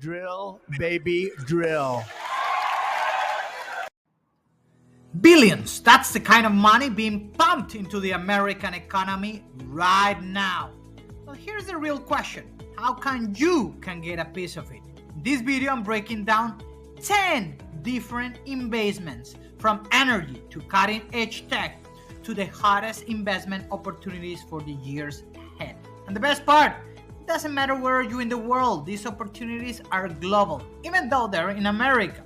Drill, baby, drill. Billions. That's the kind of money being pumped into the American economy right now. Well, here's the real question. How can you get a piece of it? In this video, I'm breaking down 10 different investments from energy to cutting-edge tech to the hottest investment opportunities for the years ahead. And the best part, it doesn't matter where you're in the world, these opportunities are global, even though they're in America.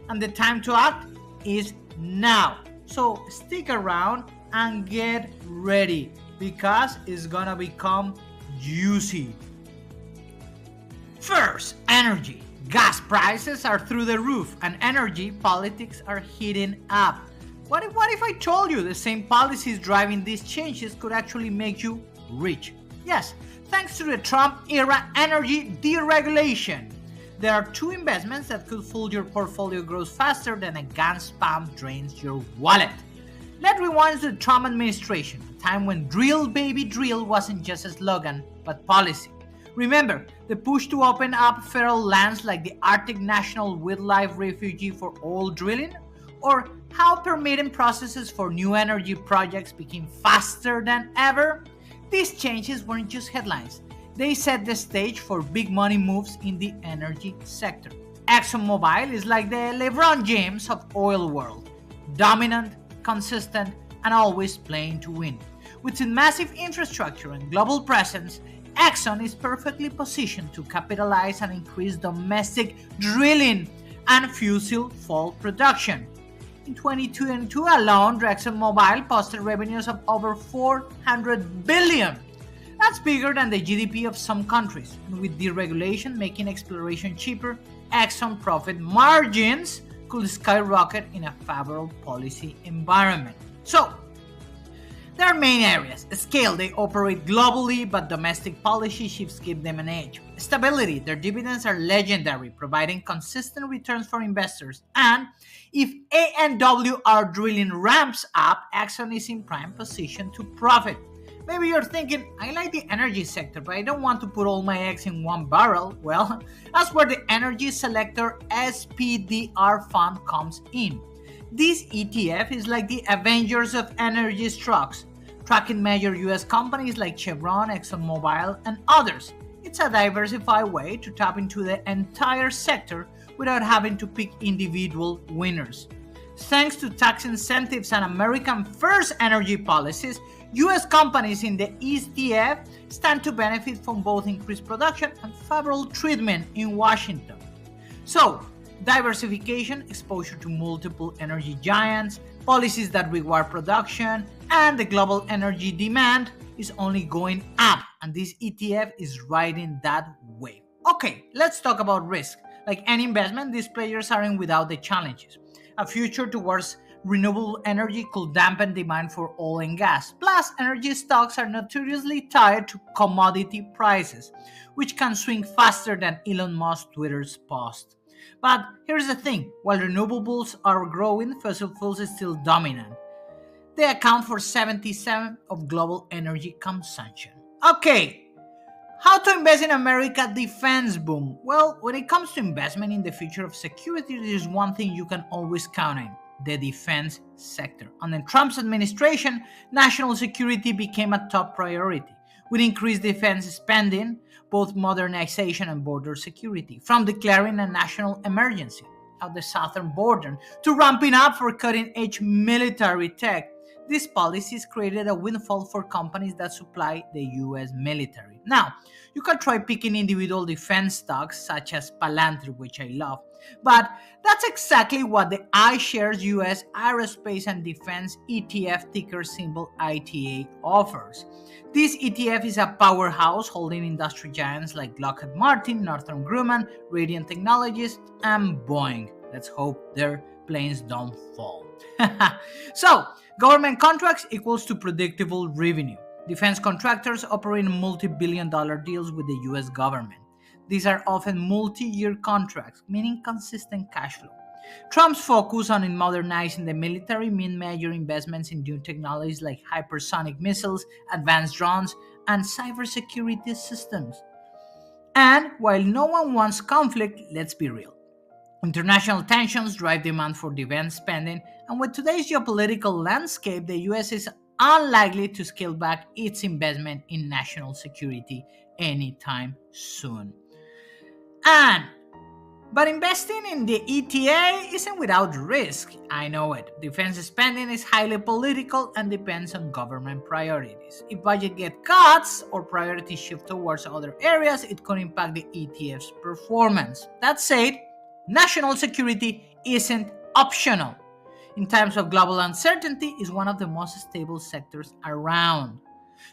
And the time to act is now. So stick around and get ready because it's gonna become juicy. First, energy. Gas prices are through the roof and energy politics are heating up. What if I told you the same policies driving these changes could actually make you rich? Yes, thanks to the Trump era energy deregulation. There are two investments that could fool your portfolio grows faster than a gun spam drains your wallet. Let's rewind to the Trump administration, a time when drill baby drill wasn't just a slogan, but policy. Remember the push to open up federal lands like the Arctic National Wildlife Refuge for oil drilling? Or how permitting processes for new energy projects became faster than ever? These changes weren't just headlines. They set the stage for big money moves in the energy sector. ExxonMobil is like the LeBron James of oil world. Dominant, consistent, and always playing to win. With its massive infrastructure and global presence, Exxon is perfectly positioned to capitalize and increase domestic drilling and fossil fuel production. In 2022 alone, ExxonMobil posted revenues of over $400 billion. That's bigger than the GDP of some countries. And with deregulation making exploration cheaper, Exxon profit margins could skyrocket in a favorable policy environment. So, there are main areas. Scale, they operate globally, but domestic policy shifts give them an edge. Stability, their dividends are legendary, providing consistent returns for investors. And if A&WR drilling ramps up, Exxon is in prime position to profit. Maybe you're thinking, I like the energy sector, but I don't want to put all my eggs in one barrel. Well, that's where the Energy Selector SPDR fund comes in. This ETF is like the Avengers of energy stocks, tracking major US companies like Chevron, ExxonMobil, and others. It's a diversified way to tap into the entire sector without having to pick individual winners. Thanks to tax incentives and American first energy policies, US companies in the ETF stand to benefit from both increased production and favorable treatment in Washington. So, diversification, exposure to multiple energy giants, policies that reward production, and the global energy demand is only going up, and this ETF is riding that wave. Okay, let's talk about risk. Like any investment, these players aren't without the challenges. A future towards renewable energy could dampen demand for oil and gas. Plus, energy stocks are notoriously tied to commodity prices, which can swing faster than Elon Musk's Twitter's post. But here's the thing, while renewables are growing, fossil fuels is still dominant. They account for 77% of global energy consumption. Okay, how to invest in America defense boom? Well, when it comes to investment in the future of security, there's one thing you can always count on, the defense sector. Under Trump's administration, national security became a top priority, with increased defense spending, both modernization and border security, from declaring a national emergency at the southern border to ramping up for cutting-edge military tech. These policies created a windfall for companies that supply the US military. Now, you can try picking individual defense stocks such as Palantir, which I love, but that's exactly what the iShares US Aerospace and Defense ETF, ticker symbol ITA, offers. This ETF is a powerhouse holding industry giants like Lockheed Martin, Northrop Grumman, Radiant Technologies, and Boeing. Let's hope their planes don't fall. So, government contracts equals to predictable revenue. Defense contractors operate in multi-billion-dollar deals with the US government. These are often multi-year contracts, meaning consistent cash flow. Trump's focus on modernizing the military means major investments in new technologies like hypersonic missiles, advanced drones, and cybersecurity systems. And while no one wants conflict, let's be real. International tensions drive demand for defense spending, and with today's geopolitical landscape, the US is unlikely to scale back its investment in national security anytime soon. And but investing in the ETA isn't without risk. I know it. Defense spending is highly political and depends on government priorities. If budget get cuts or priorities shift towards other areas, it could impact the ETF's performance. That said, national security isn't optional. In times of global uncertainty, is one of the most stable sectors around.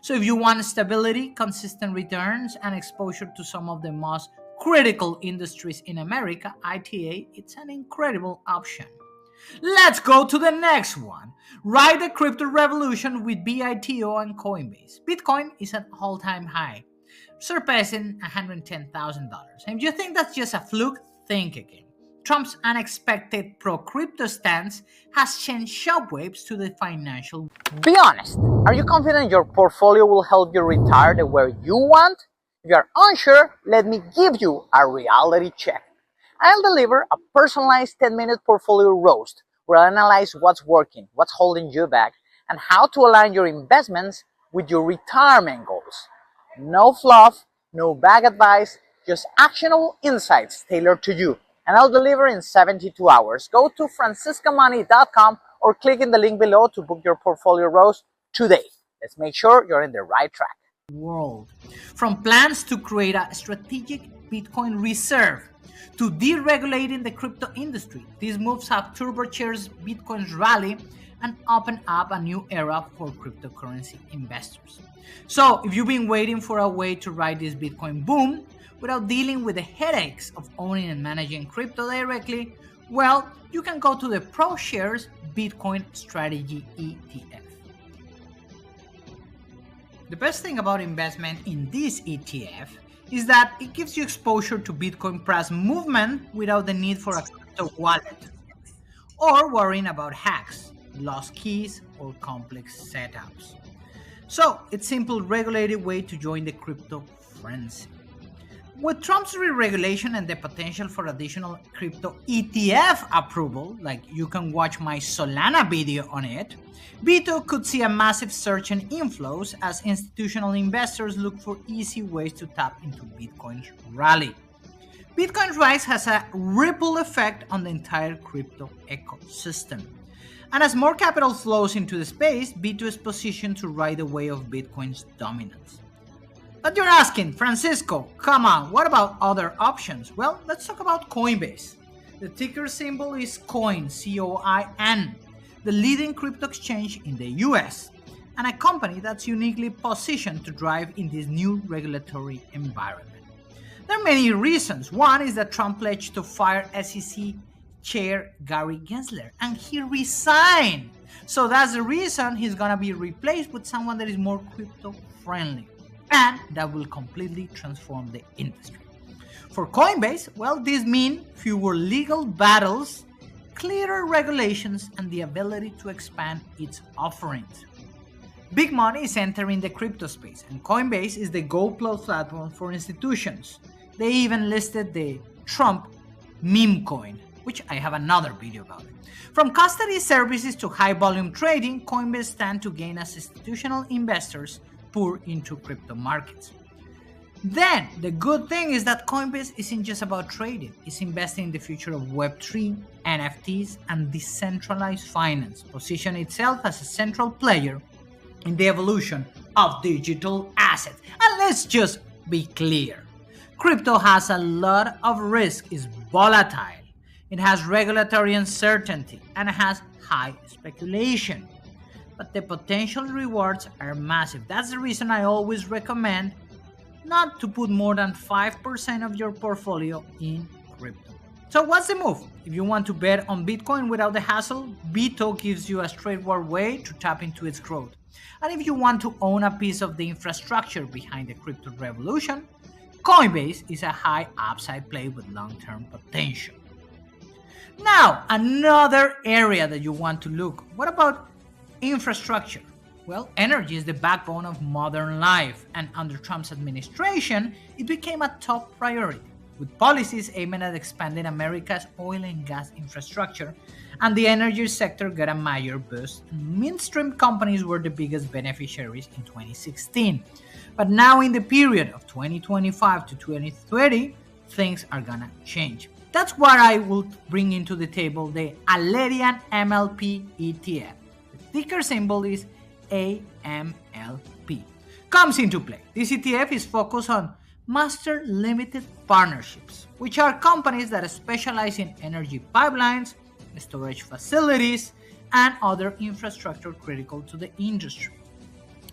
So if you want stability, consistent returns, and exposure to some of the most critical industries in America, ITA, it's an incredible option. Let's go to the next one. Ride the crypto revolution with BITO and Coinbase. Bitcoin is at all-time high, surpassing $110,000. And if you think that's just a fluke, think again. Trump's unexpected pro-crypto stance has changed shockwaves to the financial. Be honest, are you confident your portfolio will help you retire the way you want? If you are unsure, let me give you a reality check. I'll deliver a personalized 10-minute portfolio roast where I'll analyze what's working, what's holding you back, and how to align your investments with your retirement goals. No fluff, no bag advice, just actionable insights tailored to you. And I'll deliver in 72 hours. Go to franciscamoney.com or click in the link below to book your portfolio roast today. Let's make sure you're in the right track. World. From plans to create a strategic Bitcoin reserve to deregulating the crypto industry, these moves have turbocharged Bitcoin's rally and opened up a new era for cryptocurrency investors. So, if you've been waiting for a way to ride this Bitcoin boom without dealing with the headaches of owning and managing crypto directly, well, you can go to the ProShares Bitcoin Strategy ETF. The best thing about investment in this ETF is that it gives you exposure to Bitcoin price movement without the need for a crypto wallet or worrying about hacks, lost keys, or complex setups. So, it's a simple, regulated way to join the crypto frenzy. With Trump's re-regulation and the potential for additional crypto ETF approval, like you can watch my Solana video on it, BITO could see a massive surge in inflows as institutional investors look for easy ways to tap into Bitcoin's rally. Bitcoin's rise has a ripple effect on the entire crypto ecosystem. And as more capital flows into the space, BITO is positioned to ride the wave of Bitcoin's dominance. But you're asking, Francisco, come on, what about other options? Well, let's talk about Coinbase. The ticker symbol is COIN, C-O-I-N, the leading crypto exchange in the US, and a company that's uniquely positioned to drive in this new regulatory environment. There are many reasons. One is that Trump pledged to fire SEC Chair Gary Gensler, and he resigned. So that's the reason he's going to be replaced with someone that is more crypto-friendly. And that will completely transform the industry. For Coinbase, well, this means fewer legal battles, clearer regulations, and the ability to expand its offerings. Big money is entering the crypto space, and Coinbase is the go-plus platform for institutions. They even listed the Trump meme coin, which I have another video about it. From custody services to high-volume trading, Coinbase stands to gain as institutional investors pour into crypto markets. Then, the good thing is that Coinbase isn't just about trading, it's investing in the future of Web3, NFTs, and decentralized finance, positioning itself as a central player in the evolution of digital assets. And let's just be clear, crypto has a lot of risk, it's volatile, it has regulatory uncertainty, and it has high speculation. But the potential rewards are massive. That's the reason I always recommend not to put more than 5% of your portfolio in crypto. So what's the move? If you want to bet on Bitcoin without the hassle, BITO gives you a straightforward way to tap into its growth. And if you want to own a piece of the infrastructure behind the crypto revolution, Coinbase is a high upside play with long-term potential. Now, another area that you want to look. What about infrastructure? Well, energy is the backbone of modern life, and under Trump's administration, it became a top priority, with policies aiming at expanding America's oil and gas infrastructure, and the energy sector got a major boost. Mainstream companies were the biggest beneficiaries in 2016. But now, in the period of 2025 to 2030, things are gonna change. That's why I will bring into the table the Alerian MLP ETF. The ticker symbol is AMLP. Comes into play. This ETF is focused on master limited partnerships, which are companies that specialize in energy pipelines, storage facilities, and other infrastructure critical to the industry.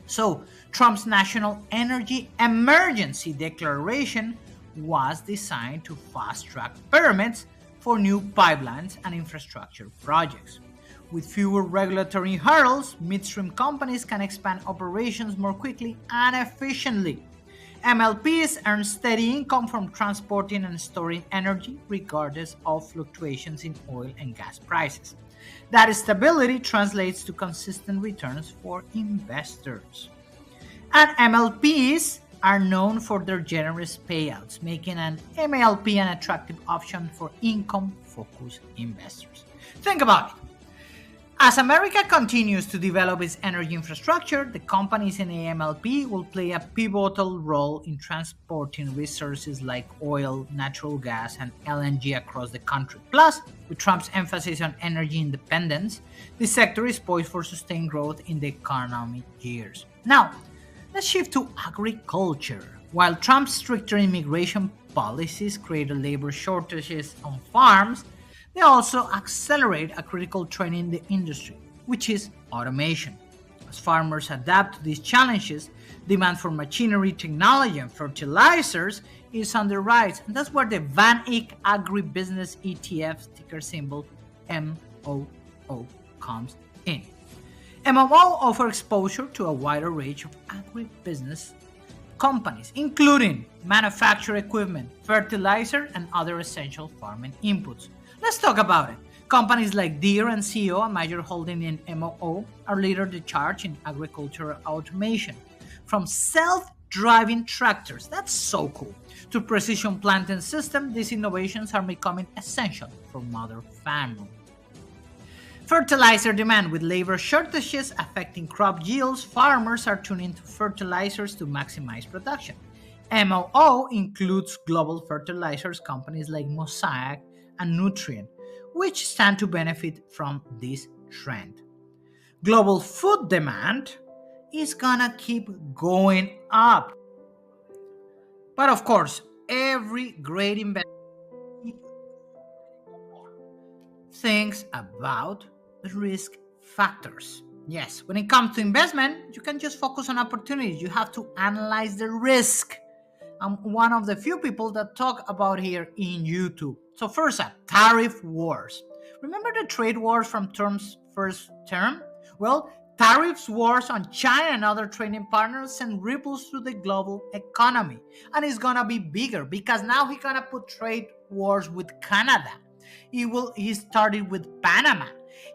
So, Trump's National Energy Emergency Declaration was designed to fast track permits for new pipelines and infrastructure projects. With fewer regulatory hurdles, midstream companies can expand operations more quickly and efficiently. MLPs earn steady income from transporting and storing energy regardless of fluctuations in oil and gas prices. That stability translates to consistent returns for investors. And MLPs are known for their generous payouts, making an MLP an attractive option for income-focused investors. Think about it. As America continues to develop its energy infrastructure, the companies in AMLP will play a pivotal role in transporting resources like oil, natural gas, and LNG across the country. Plus, with Trump's emphasis on energy independence, the sector is poised for sustained growth in the economic years. Now, let's shift to agriculture. While Trump's stricter immigration policies created labor shortages on farms, they also accelerate a critical trend in the industry, which is automation. As farmers adapt to these challenges, demand for machinery, technology, and fertilizers is on the rise, and that's where the Van Eck Agribusiness ETF ticker symbol MOO comes in. MOO offers exposure to a wider range of agribusiness companies, including manufactured equipment, fertilizer, and other essential farming inputs. Let's talk about it. Companies like Deere and CEO, a major holding in MOO, are leading the charge in agricultural automation. From self-driving tractors, that's so cool, to precision planting systems, these innovations are becoming essential for modern farming. Fertilizer demand. With labor shortages affecting crop yields, farmers are turning to fertilizers to maximize production. MOO includes global fertilizers companies like Mosaic and Nutrien, which stand to benefit from this trend. Global food demand is gonna keep going up. But of course, every great investment thinks about the risk factors. Yes, when it comes to investment, you can just focus on opportunities. You have to analyze the risk. I'm one of the few people that talk about here in YouTube. So first up, tariff wars. Remember the trade wars from Trump's first term? Well, tariffs wars on China and other trading partners send ripples through the global economy. And it's gonna be bigger because now he's gonna put trade wars with Canada. He started with Panama.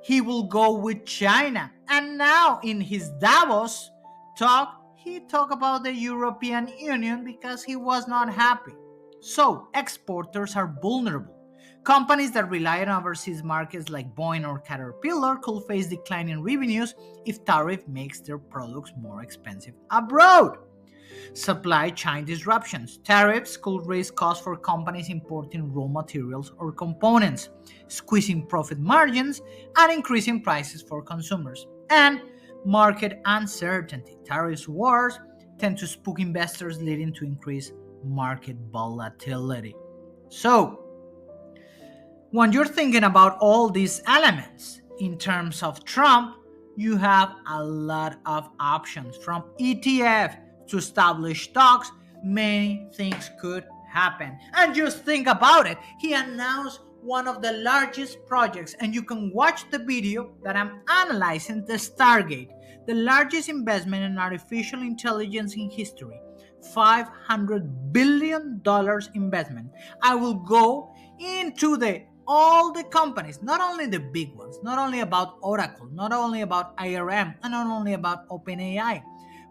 He will go with China. And now in his Davos talk, he talked about the European Union because he was not happy. So, exporters are vulnerable. Companies that rely on overseas markets like Boeing or Caterpillar could face declining revenues if tariff makes their products more expensive abroad. Supply chain disruptions. Tariffs could raise costs for companies importing raw materials or components, squeezing profit margins and increasing prices for consumers. And market uncertainty. Tariff wars tend to spook investors, leading to increased market volatility. So, when you're thinking about all these elements in terms of Trump, you have a lot of options. From ETF to established stocks, many things could happen. And just think about it. He announced one of the largest projects, and you can watch the video that I'm analyzing, the Stargate, the largest investment in artificial intelligence in history. $500 billion investment. I will go into the all the companies, not only the big ones, not only about Oracle, not only about IRM, and not only about OpenAI,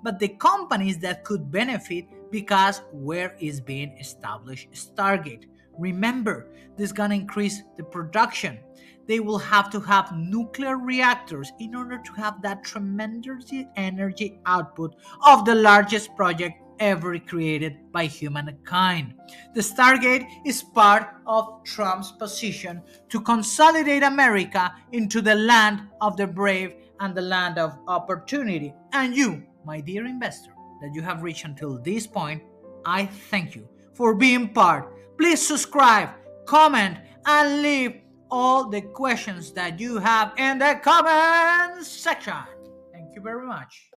but the companies that could benefit because where is being established Stargate. Remember, this is going to increase the production. They will have to have nuclear reactors in order to have that tremendous energy output of the largest project ever created by humankind. The Stargate is part of Trump's position to consolidate America into the land of the brave and the land of opportunity. And you, my dear investor, that you have reached until this point, I thank you for being part. Please subscribe, comment, and leave all the questions that you have in the comment section. Thank you very much.